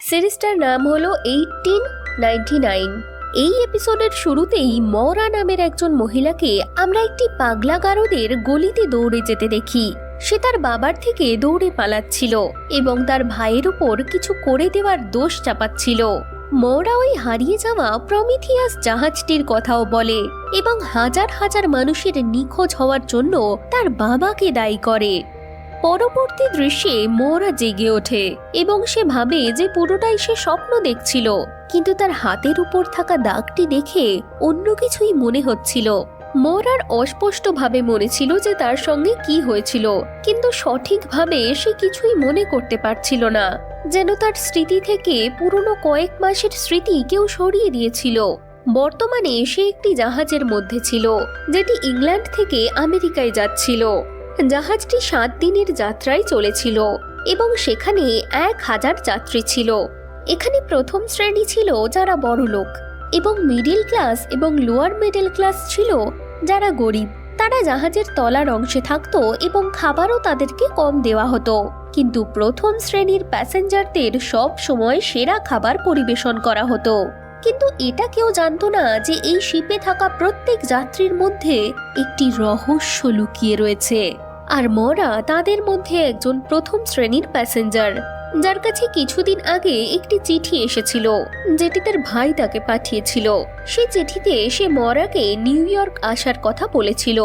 সিরিজটার নাম হলো 1899। এই এপিসোডের শুরুতেই মরা নামের একজন মহিলাকে আমরা একটি পাগলা গারদের গলিতে দৌড়ে যেতে দেখি। সে তার বাবার থেকে দৌড়ে পালাচ্ছিল এবং তার ভাইয়ের উপর কিছু করে দেওয়ার দোষ চাপাচ্ছিল। মরা ওই হারিয়ে যাওয়া প্রমিথিয়াস জাহাজটির কথাও বলে এবং হাজার হাজার মানুষের নিখোঁজ হওয়ার জন্য তার বাবাকে দায়ী করে। পরবর্তী দৃশ্যে মরা জেগে ওঠে এবং সে ভাবে যে পুরোটাই সে স্বপ্ন দেখছিল, কিন্তু তার হাতের উপর থাকা দাগটি দেখে অন্য কিছুই মনে হচ্ছিল। মরার অস্পষ্টভাবে মনে ছিল যে তার সঙ্গে কি হয়েছিল, কিন্তু সঠিকভাবে সে কিছুই মনে করতে পারছিল না, যেন তার স্মৃতি থেকে পুরনো কয়েক মাসের স্মৃতি কেউ সরিয়ে দিয়েছিল। বর্তমানে সে একটি জাহাজের মধ্যে ছিল যেটি ইংল্যান্ড থেকে আমেরিকায় যাচ্ছিল। জাহাজটি 7 দিনের যাত্রায় চলেছিল এবং সেখানে 1000 যাত্রী ছিল। এখানে প্রথম শ্রেণী ছিল যারা বড়লোক, এবং মিডল ক্লাস এবং লোয়ার মিডল ক্লাস ছিল যারা গরিব। তারা জাহাজের তলার অংশে থাকতো এবং খাবারও তাদেরকে কম দেওয়া হতো, কিন্তু প্রথম শ্রেণীর প্যাসেঞ্জারদের সব সময় সেরা খাবার পরিবেশন করা হতো। কিন্তু এটা কেউ জানতো না যে এই শিপে থাকা প্রত্যেক যাত্রীর মধ্যে একটি রহস্য লুকিয়ে রয়েছে। আর মরা তাদের মধ্যে একজন প্রথম শ্রেণীর প্যাসেঞ্জার, যার কাছে কিছুদিন আগে একটি চিঠি এসেছিল যেটি তার ভাই তাকে পাঠিয়েছিল। সেই চিঠিতে সে মরাকে নিউ ইয়র্ক আসার কথা বলেছিল।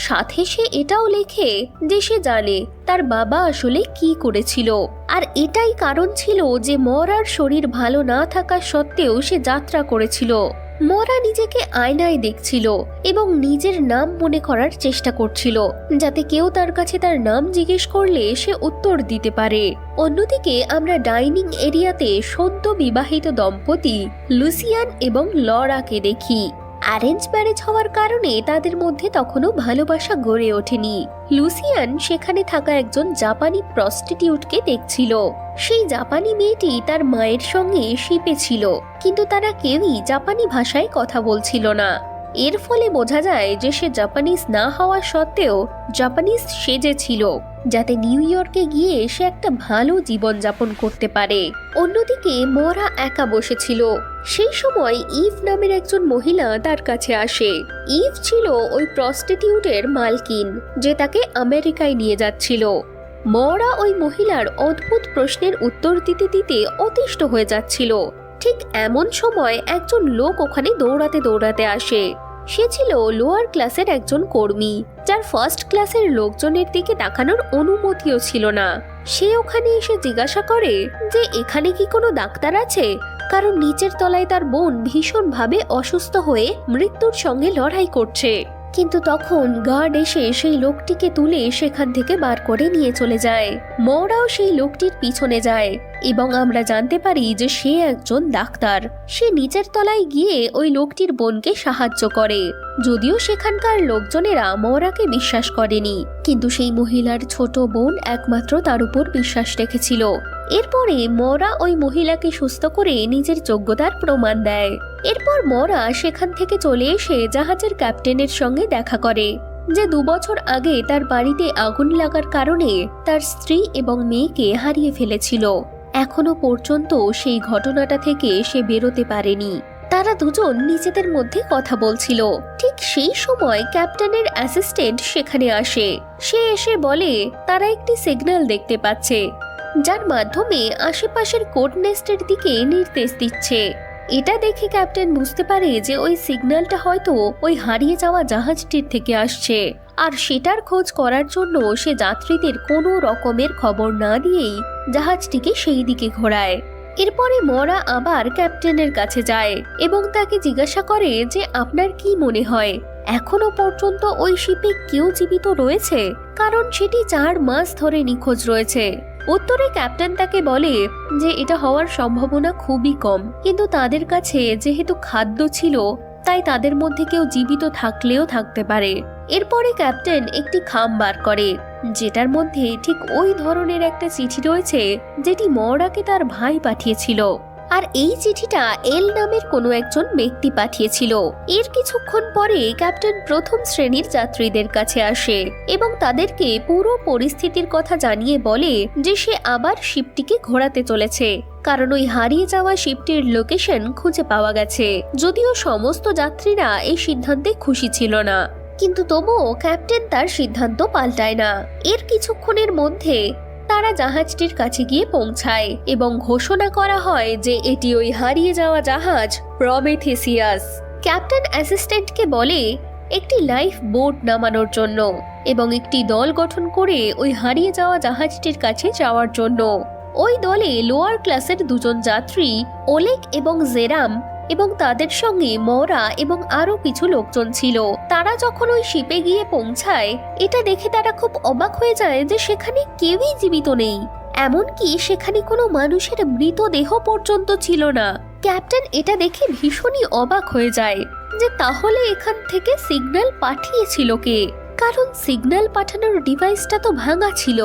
সাথে সে এটাও লেখে যে সে জানে তার বাবা আসলে কি করেছিল, আর এটাই কারণ ছিল যে মরার শরীর ভালো না থাকা সত্ত্বেও সে যাত্রা করেছিল। মরা নিজেকে আয়নায় দেখছিল এবং নিজের নাম মনে করার চেষ্টা করছিল, যাতে কেউ তার কাছে তার নাম জিজ্ঞেস করলে সে উত্তর দিতে পারে। অন্যদিকে আমরা ডাইনিং এরিয়াতে সদ্য বিবাহিত দম্পতি লুসিয়ান এবং লরাকে দেখি। অ্যারেঞ্জ ম্যারেজ হওয়ার কারণে তাদের মধ্যে তখনও ভালোবাসা গড়ে ওঠেনি। লুসিয়ান সেখানে থাকা একজন জাপানি প্রস্টিটিউটকে দেখছিল। সেই জাপানি মেয়েটি তার মায়ের সঙ্গে শিপে ছিল, কিন্তু তারা কেউই জাপানি ভাষায় কথা বলছিল না। এর ফলে বোঝা যায় যে সে জাপানিজ না হওয়া সত্ত্বেও জাপানিজ সেজেছিল, যাতে নিউ ইয়র্কে গিয়ে সে একটা ভালো জীবন যাপন করতে পারে। অন্যদিকে মরা একা বসেছিল। সেই সময় ইভ নামের একজন মহিলা তার কাছে আসে। ইভ ছিল ওই প্রস্টিটিউটের মালকিন, যে তাকে আমেরিকায় নিয়ে যাচ্ছিল। মরা ওই মহিলার অদ্ভুত প্রশ্নের উত্তর দিতে দিতে অতিষ্ঠ হয়ে যাচ্ছিল। ঠিক এমন সময় একজন লোক ওখানে দৌড়াতে দৌড়াতে আসে। সে ছিল লোয়ার ক্লাসের একজন কর্মী, যার ফার্স্ট ক্লাসের লোকজনের দিকে তাকানোর অনুমতিও ছিল না। সে ওখানে এসে জিজ্ঞাসা করে যে এখানে কি কোনো ডাক্তার আছে, কারণ নিচের তলায় তার বোন ভীষণভাবে অসুস্থ হয়ে মৃত্যুর সঙ্গে লড়াই করছে। কিন্তু তখন গার্ড এসে সেই লোকটিকে তুলে সেখান থেকে বার করে নিয়ে চলে যায়। মরাও সেই লোকটির পিছনে যায় এবং আমরা জানতে পারি যে সে একজন ডাক্তার। সে নিচের তলায় গিয়ে ওই লোকটির বোনকে সাহায্য করে, যদিও সেখানকার লোকজনেরা মরাকে বিশ্বাস করেনি, কিন্তু সেই মহিলার ছোট বোন একমাত্র তার উপর বিশ্বাস রেখেছিল। এরপরে মরা ওই মহিলাকে সুস্থ করে নিজের যোগ্যতার প্রমাণ দেয়। এরপর মরা সেখান থেকে চলে এসে জাহাজের ক্যাপ্টেনের সঙ্গে দেখা করে, যে 2 বছর আগে তার বাড়িতে আগুন লাগার কারণে তার স্ত্রী এবং মেয়েকে হারিয়ে ফেলেছিল। এখনো পর্যন্ত সেই ঘটনাটা থেকে সে বেরোতে পারেনি। তারা দুজন নিজেদের মধ্যে কথা বলছিল। ঠিক সেই সময় ক্যাপ্টেনের অ্যাসিস্ট্যান্ট সেখানে আসে। সে এসে বলে তারা একটি সিগন্যাল দেখতে পাচ্ছে, যার মাধ্যমে আশেপাশের কোড নেস্টের দিকে নির্দেশ দিচ্ছে। এটা দেখে ক্যাপ্টেন বুঝতে পারে যে ওই সিগন্যালটা হয়তো ওই হারিয়ে যাওয়া জাহাজটির থেকে আসছে, আর সেটার খোঁজ করার জন্য সে যাত্রীদের কোনো রকমের খবর না দিয়েই জাহাজটিকে সেই দিকে ঘোরায়। এরপরে মরা আবার ক্যাপ্টেনের কাছে যায় এবং তাকে জিজ্ঞাসা করে যে আপনার কি মনে হয় এখনো পর্যন্ত ওই শিপে কেউ জীবিত রয়েছে, কারণ সেটি 4 মাস ধরে নিখোঁজ রয়েছে। উত্তরে ক্যাপ্টেন তাকে বলে যে এটা হওয়ার সম্ভাবনা খুবই কম, কিন্তু তাদের কাছে যেহেতু খাদ্য ছিল তাই তাদের মধ্যে কেউ জীবিত থাকলেও থাকতে পারে। এরপরে ক্যাপ্টেন একটি খাম বার করে, যেটার মধ্যে ঠিক ওই ধরনের একটা চিঠি রয়েছে যেটি মরাকে তার ভাই পাঠিয়েছিল। আর এই চিঠিটা এল নামের কোনো একজন ব্যক্তি পাঠিয়েছিল। এর কিছুক্ষণ পরে ক্যাপ্টেন প্রথম শ্রেণীর যাত্রীদের কাছে আসে এবং তাদেরকে পুরো পরিস্থিতির কথা জানিয়ে বলে যে সে আবার শিপটিকে ঘোরাতে চলেছে, কারণ ওই হারিয়ে যাওয়া শিপটির লোকেশন খুঁজে পাওয়া গেছে। যদিও সমস্ত যাত্রীরা এই সিদ্ধান্তে খুশি ছিল না, কিন্তু তবুও ক্যাপ্টেন তার সিদ্ধান্ত পাল্টায় না। এর কিছুক্ষণের মধ্যে তারা জাহাজটির কাছে গিয়ে পৌঁছায় এবং ঘোষণা করা হয় যে এটি ওই হারিয়ে যাওয়া জাহাজ প্রমেথেসিয়াস। ক্যাপ্টেন অ্যাসিস্ট্যান্টকে বলে একটি লাইফ বোট নামানোর জন্য এবং একটি দল গঠন করে ওই হারিয়ে যাওয়া জাহাজটির কাছে যাওয়ার জন্য। ওই দলে লোয়ার ক্লাসের দুজন যাত্রী ওলেক এবং জেরাম এবং তাদের সঙ্গে মরা এবং আরো কিছু লোকজন ছিল। তারা যখন ওই শিপে গিয়ে পৌঁছায়, এটা দেখে তারা খুব অবাক হয়ে যায় যে সেখানে কেউই জীবিত নেই, এমনকি সেখানে কোনো মানুষের মৃতদেহ পর্যন্ত ছিল না। ক্যাপ্টেন এটা দেখে ভীষণই অবাক হয়ে যায় যে তাহলে এখান থেকে সিগন্যাল পাঠিয়েছিল কে, কারণ সিগন্যাল পাঠানোর ডিভাইসটা তো ভাঙা ছিল।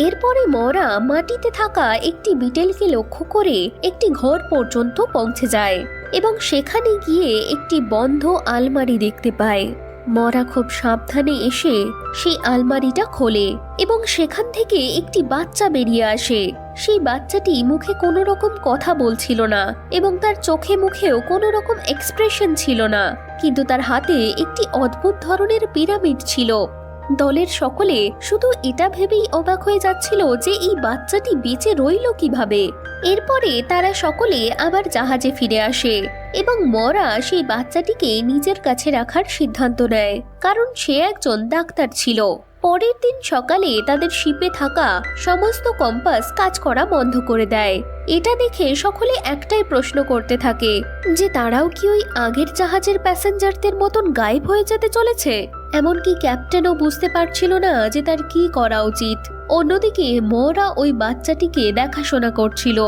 এরপরে মরা মাটিতে থাকা একটি বিটেলকে লক্ষ্য করে একটি ঘর পর্যন্ত পৌঁছে যায় এবং সেখানে গিয়ে একটি বন্ধ আলমারি দেখতে পায়। মরা খুব সাবধানে এসে সেই আলমারিটা খোলে এবং সেখান থেকে একটি বাচ্চা বেরিয়ে আসে। সেই বাচ্চাটি মুখে কোনো রকম কথা বলছিল না এবং তার চোখে মুখেও কোনো রকম এক্সপ্রেশন ছিল না, কিন্তু তার হাতে একটি অদ্ভুত ধরনের পিরামিড ছিল। দলের সকলে শুধু এটা ভেবেই অবাক হয়ে যাচ্ছিল যে এই বাচ্চাটি বেঁচে রইল কিভাবে। এরপরে তারা সকলে আবার জাহাজে ফিরে আসে এবং মরা সেই বাচ্চাটিকে নিজের কাছে রাখার সিদ্ধান্ত নেয়, কারণ সে একজন ডাক্তার ছিল। পরের দিন সকালে তাদের শিপে থাকা সমস্ত কম্পাস কাজ করা বন্ধ করে দেয়। এটা দেখে সকলে একটাই প্রশ্ন করতে থাকে যে তারাও কি ওই আগের জাহাজের প্যাসেঞ্জারদের মতন গায়েব হয়ে যেতে চলেছে। এমনকি ক্যাপ্টেনও বুঝতে পারছিল না যে তার কি করা উচিত। অন্যদিকে মরা ওই বাচ্চাটিকে দেখাশোনা করছিল।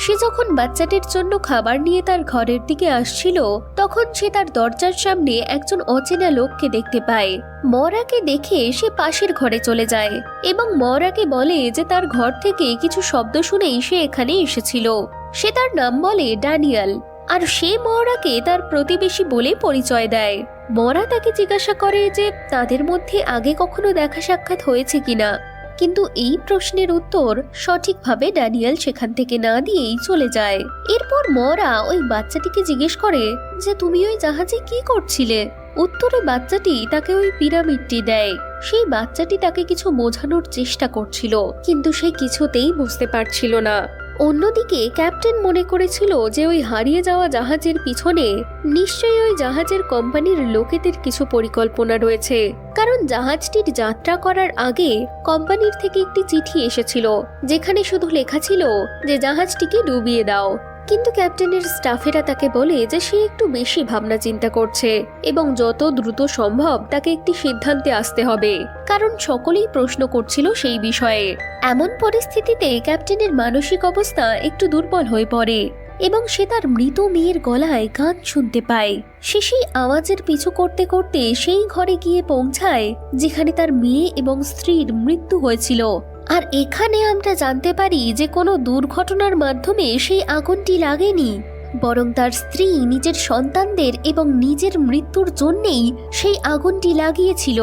সে যখন বাচ্চাটির জন্য খাবার নিয়ে তার ঘরের দিকে আসছিল, তখন সে তার দরজার সামনে একজন অচেনা লোককে দেখতে পায়। মরাকে দেখে সে পাশের ঘরে চলে যায় এবং মরাকে বলে যে তার ঘর থেকে কিছু শব্দ শুনেই সে এখানে এসেছিল। সে তার নাম বলে ড্যানিয়েল, আর সে মরাকে তার প্রতিবেশী বলে পরিচয় দেয়। মরা তাকে জিজ্ঞাসা করে যে তাদের মধ্যে আগে কখনো দেখা সাক্ষাৎ হয়েছে কিনা, কিন্তু এই প্রশ্নের উত্তর সঠিকভাবে ড্যানিয়েল সেখান থেকে না দিয়েই চলে যায়। এরপর মরা ওই বাচ্চাটিকে জিজ্ঞেস করে যে তুমি ওই জাহাজে কি করছিলে। উত্তরে বাচ্চাটি তাকে ওই পিরামিডটি দেয়। সেই বাচ্চাটি তাকে কিছু বোঝানোর চেষ্টা করছিল, কিন্তু সে কিছুতেই বুঝতে পারছিল না। অন্যদিকে ক্যাপ্টেন মনে করেছিল যে ওই হারিয়ে যাওয়া জাহাজের পিছনে নিশ্চয়ই ওই জাহাজের কোম্পানির লোকেদের কিছু পরিকল্পনা রয়েছে, কারণ জাহাজটির যাত্রা করার আগে কোম্পানির থেকে একটি চিঠি এসেছিল যেখানে শুধু লেখা ছিল যে জাহাজটিকে ডুবিয়ে দাও। কিন্তু ক্যাপ্টেনের স্টাফেরা তাকে বলে যে সে একটু বেশি ভাবনা চিন্তা করছে এবং যত দ্রুত সম্ভব তাকে একটি সিদ্ধান্তে আসতে হবে, কারণ সকলেই প্রশ্ন করছিল সেই বিষয়ে। এমন পরিস্থিতিতে ক্যাপ্টেনের মানসিক অবস্থা একটু দুর্বল হয়ে পড়ে এবং সে তার মৃত মেয়ের গলায় গান শুনতে পায়। সে সেই আওয়াজের পিছু করতে করতে সেই ঘরে গিয়ে পৌঁছায় যেখানে তার মেয়ে এবং স্ত্রীর মৃত্যু হয়েছিল। আর এখানে আমরা জানতে পারি যে কোনো দুর্ঘটনার মাধ্যমে সেই আগুনটি লাগেনি, বরং তার স্ত্রী নিজের সন্তানদের এবং নিজের মৃত্যুর জন্যেই সেই আগুনটি লাগিয়েছিল।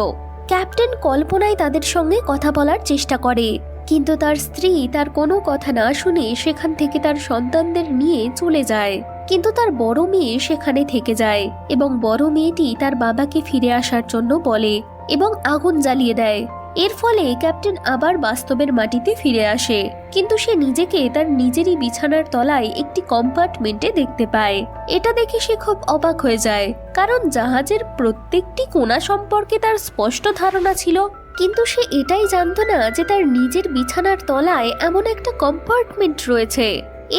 ক্যাপ্টেন কল্পনায় তাদের সঙ্গে কথা বলার চেষ্টা করে, কিন্তু তার স্ত্রী তার কোনো কথা না শুনে সেখান থেকে তার সন্তানদের নিয়ে চলে যায়। কিন্তু তার বড় মেয়ে সেখানে থেকে যায় এবং বড় মেয়েটি তার বাবাকে ফিরে আসার জন্য বলে এবং আগুন জ্বালিয়ে দেয়। এর ফলে ক্যাপ্টেন আবার বাস্তবের মাটিতে ফিরে আসে, কিন্তু সে নিজেকে তার নিজেরই বিছানার তলায় একটি কম্পার্টমেন্টে দেখতে পায়। এটা দেখে সে খুব অবাক হয়ে যায়, কারণ জাহাজের প্রত্যেকটি কোণা সম্পর্কে তার স্পষ্ট ধারণা ছিল, কিন্তু সে এটাই জানতো না যে তার নিজের বিছানার তলায় এমন একটা কম্পার্টমেন্ট রয়েছে।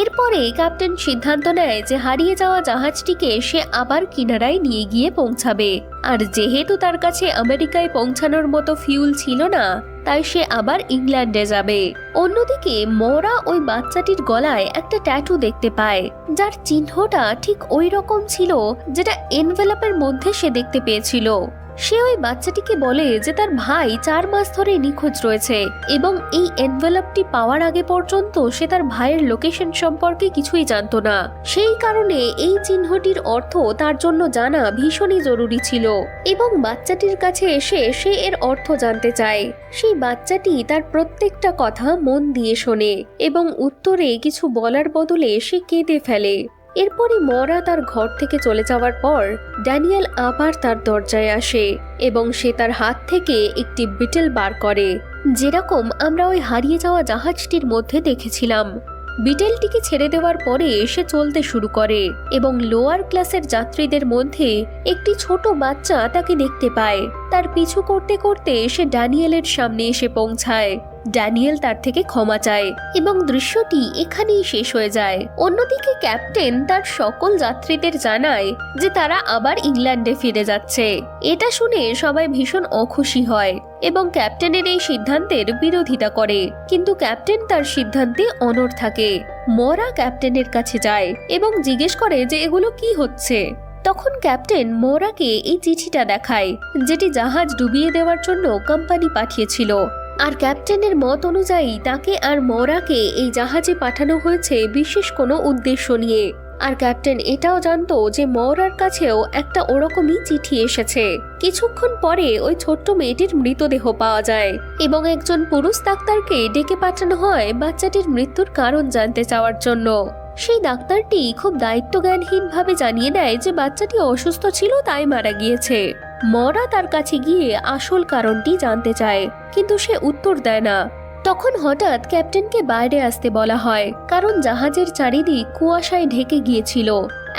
এরপরে ক্যাপ্টেন সিদ্ধান্ত নেয় যে হারিয়ে যাওয়া জাহাজটিকে সে আবার কিনারায় নিয়ে গিয়ে পৌঁছাবে, আর যেহেতু তার কাছে আমেরিকায় পৌঁছানোর মতো ফিউল ছিল না, তাই সে আবার ইংল্যান্ডে যাবে। অন্যদিকে মরা ওই বাচ্চাটির গলায় একটা ট্যাটু দেখতে পায়, যার চিহ্নটা ঠিক ওই রকম ছিল যেটা এনভেলপের মধ্যে সে দেখতে পেয়েছিল। সে ওই বাচ্চাটিকে বলে যে তার ভাই 4 মাস ধরে নিখোঁজ রয়েছে এবং এই এনভেলপটি পাওয়ার আগে পর্যন্ত সে তার ভাইয়ের লোকেশন সম্পর্কে কিছুই জানতো না। সেই কারণে এই চিহ্নটির অর্থ তার জন্য জানা ভীষণই জরুরি ছিল এবং বাচ্চাটির কাছে এসে সে এর অর্থ জানতে চায়। সেই বাচ্চাটি তার প্রত্যেকটা কথা মন দিয়ে শোনে এবং উত্তরে কিছু বলার বদলে সে কেঁদে ফেলে। এরপরই মরা তার ঘর থেকে চলে যাওয়ার পর ড্যানিয়েল আবার তার দরজায় আসে এবং সে তার হাত থেকে একটি বিটেল বার করে, যেরকম আমরা ওই হারিয়ে যাওয়া জাহাজটির মধ্যে দেখেছিলাম। বিটেলটিকে ছেড়ে দেওয়ার পরে সে চলতে শুরু করে এবং লোয়ার ক্লাসের যাত্রীদের মধ্যে একটি ছোট বাচ্চা তাকে দেখতে পায়। তার পিছু করতে করতে সে ড্যানিয়েলের সামনে এসে পৌঁছায়। ড্যানিয়েল তার থেকে ক্ষমা চায় এবং দৃশ্যটি এখানেই শেষ হয়ে যায়। অন্যদিকে ক্যাপ্টেন তার সকল যাত্রীদের জানায় যে তারা আবার ইংল্যান্ডে ফিরে যাচ্ছে। এটা শুনে সবাই ভীষণ অখুশি হয় এবং ক্যাপ্টেনের এই সিদ্ধান্তের বিরোধিতা করে, কিন্তু ক্যাপ্টেন তার সিদ্ধান্তে অনড় থাকে। মরা ক্যাপ্টেনের কাছে যায় এবং জিজ্ঞেস করে যে এগুলো কি হচ্ছে। তখন ক্যাপ্টেন মোরাকে এই চিঠিটা দেখায়, যেটি জাহাজ ডুবিয়ে দেওয়ার জন্য কোম্পানি পাঠিয়েছিল। আর ক্যাপ্টেনের মত অনুযায়ী তাকে আর মোরাকে এই জাহাজে পাঠানো হয়েছে বিশেষ কোনো উদ্দেশ্য নিয়ে। আর ক্যাপ্টেন এটাও জানতো যে মরার কাছেও একটা ওরকমই চিঠি এসেছে। কিছুক্ষণ পরে ওই ছোট্ট মেয়েটির মৃতদেহ পাওয়া যায় এবং একজন পুরুষ ডাক্তারকে ডেকে পাঠানো হয় বাচ্চাটির মৃত্যুর কারণ জানতে চাওয়ার জন্য। সেই ডাক্তারটি খুব দায়িত্বজ্ঞানহীনভাবে জানিয়ে দেয় যে বাচ্চাটি অসুস্থ ছিল, তাই মারা গিয়েছে। মরা তার কাছে গিয়ে আসল কারণটি জানতে চায়, কিন্তু সে উত্তর দেয় না। তখন হঠাৎ ক্যাপ্টেনকে বাইরে আসতে বলা হয়, কারণ জাহাজের চারিদিক কুয়াশায় ঢেকে গিয়েছিল।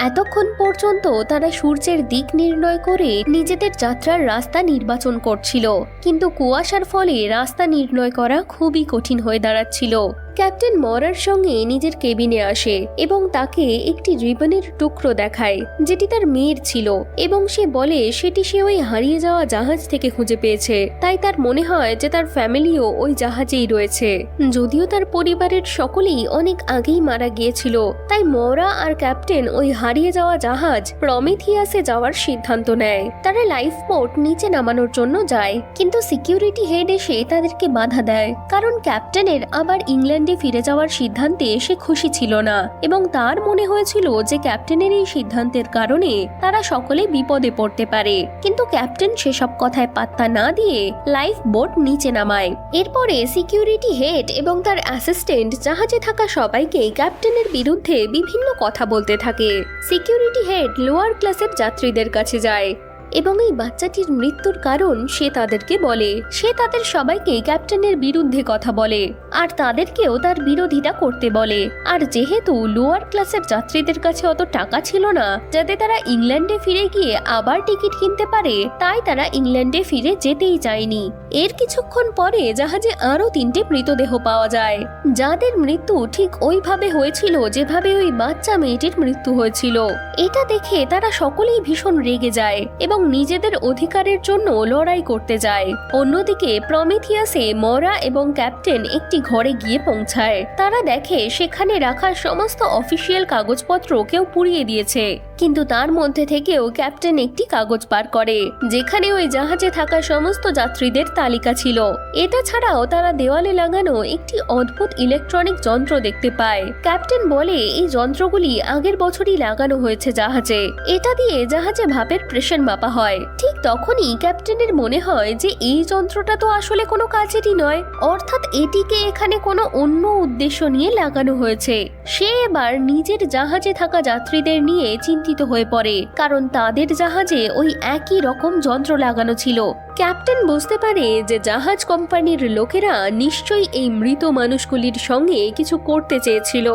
এতক্ষণ পর্যন্ত তারা সূর্যের দিক নির্ণয় করে নিজেদের যাত্রার রাস্তা নির্বাচন করছিল, কিন্তু কুয়াশার ফলে রাস্তা নির্ণয় করা খুবই কঠিন হয়ে দাঁড়াচ্ছিল। ক্যাপ্টেন মরার সঙ্গে নিজের কেবিনে আসে এবং তাকে একটি রিবনের টুকরো দেখায়, যেটি তার মেয়ের ছিল এবং সে বলে সেটি সে ওই হারিয়ে যাওয়া জাহাজ থেকে খুঁজে পেয়েছে। তাই তার মনে হয় যে তার ফ্যামিলিও ওই জাহাজেই রয়েছে, যদিও তার পরিবারের সকলেই অনেক আগেই মারা গিয়েছিল। তাই মরা আর ক্যাপ্টেন ওই হারিয়ে যাওয়া জাহাজ প্রমিথিয়াসে যাওয়ার সিদ্ধান্ত নেয়। তারা লাইফ বোট নিচে নামানোর জন্য যায়, কিন্তু সিকিউরিটি হেড এসে তাদেরকে বাধা দেয়, কারণ ক্যাপ্টেনের আবার ইংল্যান্ডে ফিরে যাওয়ার সিদ্ধান্তে সে খুশি ছিল না এবং তার মনে হয়েছিল যে ক্যাপ্টেনের এই সিদ্ধান্তের কারণে তারা সকলে বিপদে পড়তে পারে। কিন্তু ক্যাপ্টেন সেসব কথায় পাত্তা না দিয়ে লাইফ বোট নিচে নামায়। এরপরে সিকিউরিটি হেড এবং তার অ্যাসিস্ট্যান্ট জাহাজে থাকা সবাইকে ক্যাপ্টেনের বিরুদ্ধে বিভিন্ন কথা বলতে থাকে। সিকিউরিটি হেড লোয়ার ক্লাসের যাত্রীদের কাছে যায় এবং এই বাচ্চাটির মৃত্যুর কারণ সে তাদেরকে বলে। সে তাদের সবাইকে ক্যাপ্টেনের বিরুদ্ধে কথা বলে আর তাদেরকেও তার বিরোধিতা করতে বলে। আর যেহেতু লোয়ার ক্লাসের যাত্রীদের কাছে অত টাকা ছিল না যাতে তারা ইংল্যান্ডে ফিরে গিয়ে আবার টিকিট কিনতে পারে, তাই তারা ইংল্যান্ডে ফিরে যেতেই চায়নি। এর কিছুক্ষণ পরে জাহাজে আরো 3টে মৃতদেহ পাওয়া যায়, যাদের মৃত্যু ঠিক ওইভাবে হয়েছিল যেভাবে ওই বাচ্চা মেয়েটির মৃত্যু হয়েছিল। এটা দেখে তারা সকলেই ভীষণ রেগে যায় এবং নিজেদের অধিকারের জন্য লড়াই করতে যায়। অন্যদিকে প্রমিথিয়াসে মরা এবং ক্যাপ্টেন একটি ঘরে গিয়ে পৌঁছায়। তারা দেখে সেখানে রাখা সমস্ত অফিসিয়াল কাগজপত্র কেউ পুড়িয়ে দিয়েছে, কিন্তু তার মধ্যে থেকেও ক্যাপ্টেন একটি কাগজ বার করে যেখানে ওই জাহাজে থাকা সমস্ত যাত্রীদের তালিকা ছিল। এটা ছাড়াও তারা দেওয়ালে লাগানো একটি অদ্ভুত ইলেকট্রনিক যন্ত্র দেখতে পায়। ক্যাপ্টেন বলে এই যন্ত্রগুলি আগের বছরই লাগানো হয়েছে জাহাজে। এটা দিয়ে জাহাজে ভাপের প্রেশার মাপা হয়। ঠিক তখনই ক্যাপ্টেনের মনে হয় যে এই যন্ত্রটা তো আসলে কোনো কাজেরই নয়, অর্থাৎ এটিকে এখানে কোনো অন্য উদ্দেশ্য নিয়ে লাগানো হয়েছে। সে এবার নিজের জাহাজে থাকা যাত্রীদের নিয়ে চিন্তিত হয়ে পড়ে, কারণ তাদের জাহাজে ওই একই রকম যন্ত্র লাগানো ছিল। ক্যাপ্টেন বুঝতে পারে যে জাহাজ কোম্পানির লোকেরা নিশ্চয়ই এই মৃত মানুষগুলির সঙ্গে কিছু করতে চেয়েছিল।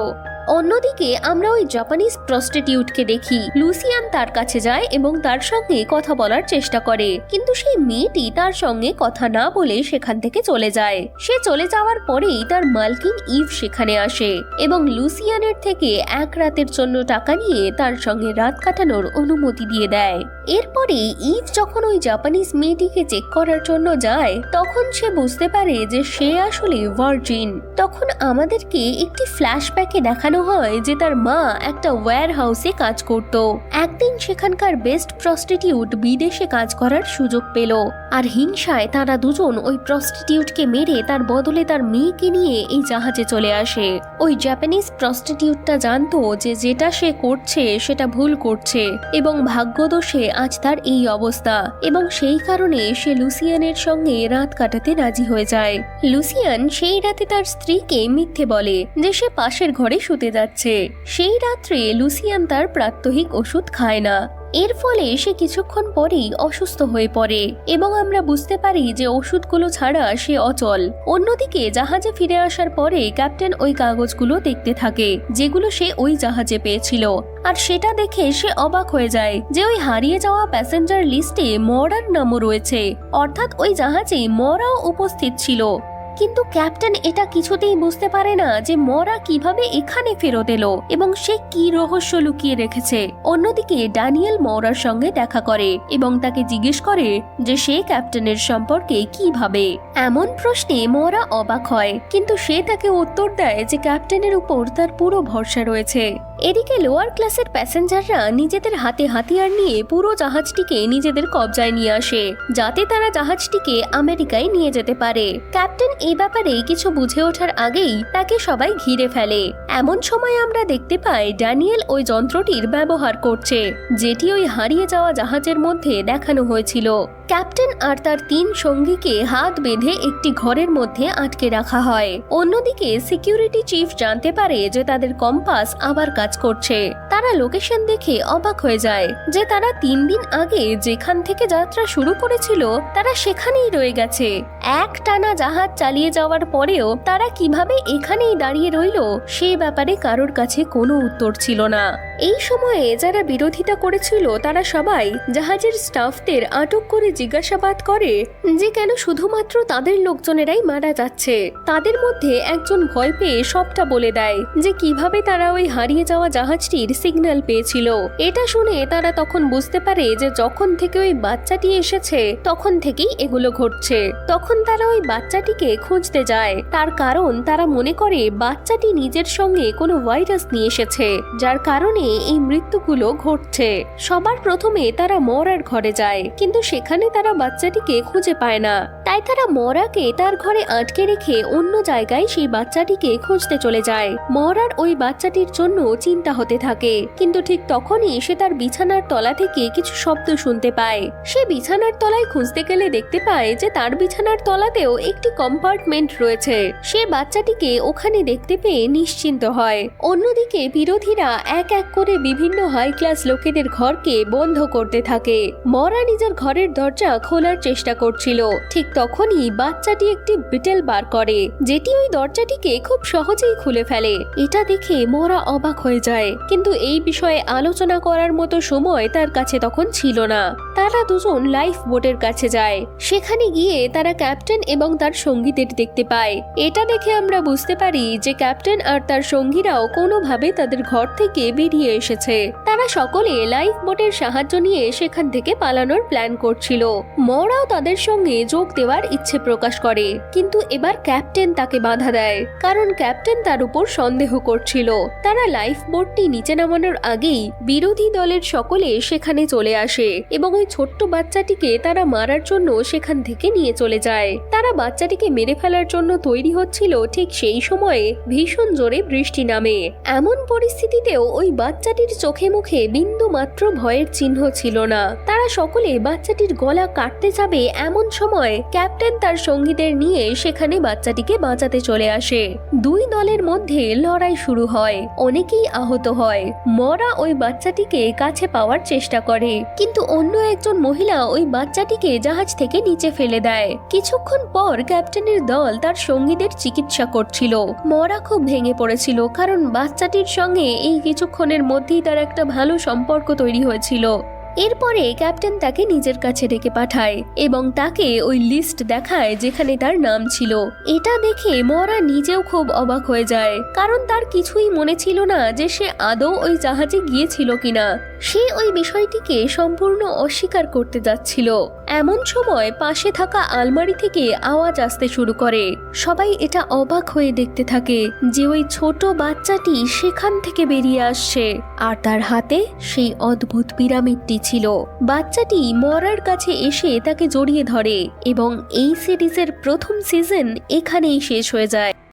অন্যদিকে আমরা ওই জাপানিজ প্রস্টিটিউটকে দেখি। লুসিয়ান তার কাছে যায় এবং তার সঙ্গে কথা বলার চেষ্টা করে, কিন্তু সেই মেয়েটি তার সঙ্গে কথা না বলে সেখান থেকে চলে যায়। সে চলে যাওয়ার পরেই তার মালকিন ইভ সেখানে আসে এবং লুসিয়ানের থেকে 1 রাতের জন্য টাকা নিয়ে তার সঙ্গে রাত কাটানোর অনুমতি দিয়ে দেয়। এরপরে ইভ যখন ওই জাপানিজ মেয়েটিকে চেক করার জন্য যায়, তখন সে বুঝতে পারে যে সে আসলে ভার্জিন। তখন আমাদেরকে একটি ফ্ল্যাশব্যাকে দেখানো দেখানো হয় যে তার মা একটা ওয়্যার হাউসে কাজ করত। একদিন সেখানকার বেস্ট প্রস্টিটিউট বিদেশে কাজ করার সুযোগ পেল, আর হিংসায় তারা দুজন ওই প্রস্টিটিউটকে মেরে তার বদলে তার মেয়েকে নিয়ে এই জাহাজে চলে আসে। ওই জাপানিজ প্রস্টিটিউটটা জানতো যে যেটা সে করছে সেটা ভুল করছে এবং ভাগ্যদোষে আজ তার এই অবস্থা, এবং সেই কারণে সে লুসিয়ানের সঙ্গে রাত কাটাতে রাজি হয়ে যায়। লুসিয়ান সেই রাতে তার স্ত্রীকে মিথ্যে বলে যে সে পাশের ঘরে শুতে যাচ্ছে। সেই রাত্রে লুসিয়ান তার প্রাত্যহিক ওষুধ খায় না। এর ফলে সে কিছুক্ষণ পরেই অসুস্থ হয়ে পড়ে এবং আমরা বুঝতে পারি যে ওষুধগুলো ছাড়া সে অচল। অন্যদিকে জাহাজে ফিরে আসার পরে ক্যাপ্টেন ওই কাগজগুলো দেখতে থাকে যেগুলো সে ওই জাহাজে পেয়েছিল, আর সেটা দেখে সে অবাক হয়ে যায় যে ওই হারিয়ে যাওয়া প্যাসেঞ্জার লিস্টে মরার নামও রয়েছে, অর্থাৎ ওই জাহাজে মরাও উপস্থিত ছিল। কিন্তু ক্যাপ্টেন এটা কিছুতেই বুঝতে পারে না যে মরা কিভাবে এখানে ফেরত এলো এবং সে কি রহস্য লুকিয়ে রেখেছে। অন্যদিকে ড্যানিয়েল মরার সঙ্গে দেখা করে এবং তাকে জিজ্ঞেস করে যে সে ক্যাপ্টেনের সম্পর্কে কি ভাবে। এমন প্রশ্নে মরা অবাক হয়, কিন্তু সে তাকে উত্তর দেয় যে ক্যাপ্টেনের উপর তার পুরো ভরসা রয়েছে। এদিকে লোয়ার ক্লাসের প্যাসেঞ্জাররা নিজেদের হাতে হাতিয়ার নিয়ে পুরো জাহাজটিকে নিজেদের কবজায় নিয়ে আসে, যাতে তারা জাহাজটিকে আমেরিকায় নিয়ে যেতে পারে। ক্যাপ্টেন এই ব্যাপারে কিছু বুঝে ওঠার আগেই তাকে সবাই ঘিরে ফেলে। এমন সময় আমরা দেখতে পাই ড্যানিয়েল ওই যন্ত্রটির ব্যবহার করছে, যেটি ওই হারিয়ে যাওয়া জাহাজের মধ্যে দেখানো হয়েছিল। ক্যাপ্টেন আর তার 3 সঙ্গীকে হাত বেঁধে একটি ঘরের মধ্যে আটকে রাখা হয়। অন্যদিকে সিকিউরিটি চিফ জানতে পারে যে তাদের কম্পাস আবার কাজ করছে। তারা লোকেশন দেখে অবাক হয়ে যায় যে তারা 3 দিন আগে যেখান থেকে যাত্রা শুরু করেছিল তারা সেখানেই রয়ে গেছে। এক টানা জাহাজ চালিয়ে যাওয়ার পরেও তারা কিভাবে এখানেই দাঁড়িয়ে রইল সে ব্যাপারে কারোর কাছে কোনো উত্তর ছিল না। এই সময়ে যারা বিরোধিতা করেছিল তারা সবাই জাহাজের স্টাফদের আটক করে জিজ্ঞাসাবাদ করে যে কেন শুধুমাত্র তাদের লোকজনেরাই মারা যাচ্ছে। তাদের মধ্যে একজন ভয় পেয়ে সবটা বলে দেয় যে কিভাবে তারা ওই হারিয়ে যাওয়া জাহাজটির সিগন্যাল পেয়েছিল। এটা শুনে তারা তখন বুঝতে পারে যে যখন থেকে ওই বাচ্চাটি এসেছে তখন থেকেই এগুলো ঘটছে। তখন তারা ওই বাচ্চাটিকে খুঁজতে যায়, তার কারণ তারা মনে করে বাচ্চাটি নিজের সঙ্গে কোনো ভাইরাস নিয়ে এসেছে, যার কারণে এই মৃত্যুগুলো ঘটছে। সবার প্রথমে তারা মরার ঘরে যায়, কিন্তু সেখানে তারা বাচ্চাটিকে খুঁজে পায় না। তাই তারা মরাকে তার ঘরে আটকে রেখে অন্য জায়গায় সেই বাচ্চাটিকে খুঁজতে চলে যায়। মরার ওই বাচ্চাটির জন্য চিন্তা হতে থাকে, কিন্তু ঠিক তখনই সে তার বিছানার তলা থেকে কিছু শব্দ শুনতে পায়। সে বিছানার তলায় খুঁজতে গেলে দেখতে পায় যে তার বিছানার তলাতেও একটি কম্পার্টমেন্ট রয়েছে। সে বাচ্চাটিকে ওখানে দেখতে পেয়ে নিশ্চিন্ত হয়। অন্যদিকে বিরোধীরা এক এক করে বিভিন্ন হাই ক্লাস লোকেদের ঘরকে বন্ধ করতে থাকে। মরা নিজের ঘরের দরজা খোলার চেষ্টা করছিল, ঠিক তখনই বাচ্চাটি একটি বিটেল বার করে, যেটি ওই দরজাটিকে খুব সহজেই খুলে ফেলে। এটা দেখে মরা অবাক হয়ে যায়, কিন্তু এই বিষয়ে আলোচনা করার মতো সময় তার কাছে তখন ছিল না। তারা দুজন লাইফ বোটের কাছে যায়। সেখানে গিয়ে তারা ক্যাপ্টেন এবং তার সঙ্গীদের দেখতে পায়। এটা দেখে আমরা বুঝতে পারি যে ক্যাপ্টেন আর তার সঙ্গীরাও কোনোভাবে তাদের ঘর থেকে বেরিয়ে এসেছে। তারা সকলে লাইফ বোটের সাহায্য নিয়ে সেখান থেকে পালানোর প্ল্যান করছিল। মরাও তাদের সঙ্গে যোগ দেওয়ার ইচ্ছে প্রকাশ করে, কিন্তু এবার ক্যাপ্টেন তাকে বাধা দেয়, কারণ ক্যাপ্টেন তার উপর সন্দেহ করছিল। তারা লাইফ বোটটি নিচে নামানোর আগেই বিরোধী দলের সকলে সেখানে চলে আসে এবং ওই ছোট্ট বাচ্চাটিকে তারা মারার জন্য সেখান থেকে নিয়ে চলে যায়। তারা বাচ্চাটিকে মেরে ফেলার জন্য তৈরি হচ্ছিল, ঠিক সেই সময়ে ভীষণ জোরে বৃষ্টি নামে। এমন পরিস্থিতিতেও ওই বাচ্চাটির চোখে মুখে বিন্দু মাত্র ভয়ের চিহ্ন ছিল না। তারা সকলে বাচ্চাটির গলা কাটতে যাবে, এমন সময় ক্যাপ্টেন তার সঙ্গীদের নিয়ে সেখানে বাচ্চাটিকে বাঁচাতে চলে আসে। দুই দলের মধ্যে লড়াই শুরু হয়, অনেকেই আহত হয়। মরা ওই বাচ্চাটিকে কাছে পাওয়ার চেষ্টা করে, কিন্তু অন্য একজন মহিলা ওই বাচ্চাটিকে জাহাজ থেকে নিচে ফেলে দেয়। কিছুক্ষণ পর ক্যাপ্টেনের দল তার সঙ্গীদের চিকিৎসা করছিল। মরা খুব ভেঙে পড়েছিল, কারণ বাচ্চাটির সঙ্গে এই কিছুক্ষণের মধ্যেই তার একটা ভালো সম্পর্ক তৈরি হয়েছিল। এরপরে ক্যাপ্টেন তাকে নিজের কাছে ডেকে পাঠায় এবং তাকে ওই লিস্ট দেখায় যেখানে তার নাম ছিল। এটা দেখে মরা নিজেও খুব অবাক হয়ে যায়, কারণ তার কিছুই মনে ছিল না যে সে আদৌ ওই জাহাজে গিয়েছিল কিনা। সে ওই বিষয়টিকে সম্পূর্ণ অস্বীকার করতে যাচ্ছিল। এমন সময় পাশে থাকা আলমারি থেকে আওয়াজ আসতে শুরু করে। সবাই এটা অবাক হয়ে দেখতে থাকে যে ওই ছোট বাচ্চাটি সেখান থেকে বেরিয়ে আসছে, আর তার হাতে সেই অদ্ভুত পিরামিডটি ছিল। বাচ্চাটি মরার কাছে এসে তাকে জড়িয়ে ধরে এবং এই সিরিজের প্রথম সিজন এখানেই শেষ হয়ে যায়।